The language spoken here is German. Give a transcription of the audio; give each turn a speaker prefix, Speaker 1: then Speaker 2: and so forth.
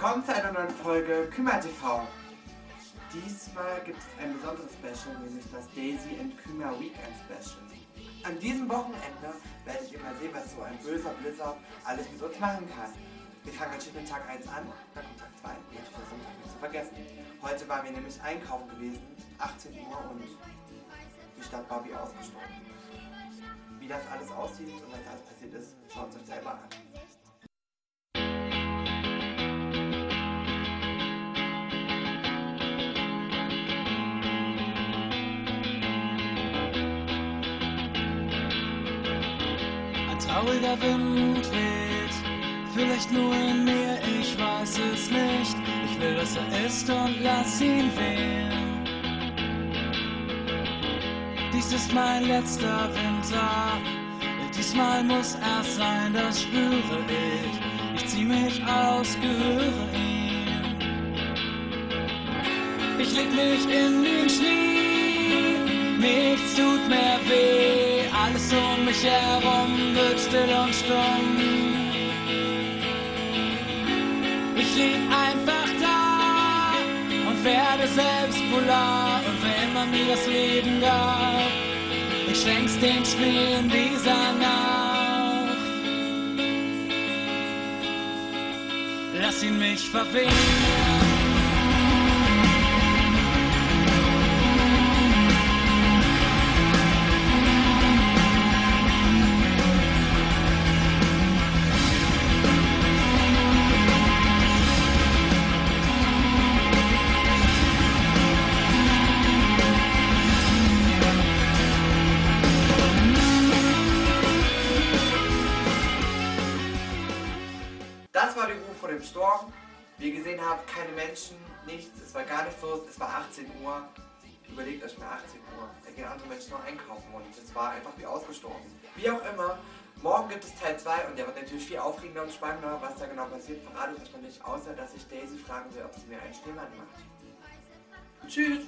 Speaker 1: Willkommen zu einer neuen Folge Kümmer TV. Diesmal gibt es ein besonderes Special, nämlich das Daisy and Kümmer Weekend Special. An diesem Wochenende werdet ihr mal sehen, was so ein böser Blizzard alles mit uns machen kann. Wir fangen natürlich mit Tag 1 an, dann kommt Tag 2 und natürlich der Sonntag nicht zu vergessen. Heute waren wir nämlich einkaufen gewesen, 18 Uhr, und die Stadt war wie ausgestorben. Wie das alles aussieht und was alles passiert ist, schaut es euch selber an.
Speaker 2: Trauriger Wind weht, vielleicht nur in mir, ich weiß es nicht. Ich will, dass er ist und lass ihn wehen. Dies ist mein letzter Winter, diesmal muss erst sein, das spüre ich. Ich zieh mich aus, gehöre ihm. Ich leg mich in den Schnee, nichts tut mehr weh. Alles um mich herum wird still und stumm. Ich lieg einfach da und werde selbst polar. Und wenn man mir das Leben gab, ich schenk's den Schnee in dieser Nacht. Lass ihn mich verwehen.
Speaker 1: Das war die Ruhe vor dem Sturm. Wie ihr gesehen habt, keine Menschen, nichts, es war gar nicht los, es war 18 Uhr. Überlegt euch mal, 18 Uhr, da gehen andere Menschen noch einkaufen und es war einfach wie ausgestorben. Wie auch immer, morgen gibt es Teil 2 und der wird natürlich viel aufregender und spannender. Was da genau passiert, verrate ich euch noch nicht, außer dass ich Daisy fragen will, ob sie mir einen Schneemann macht. Tschüss!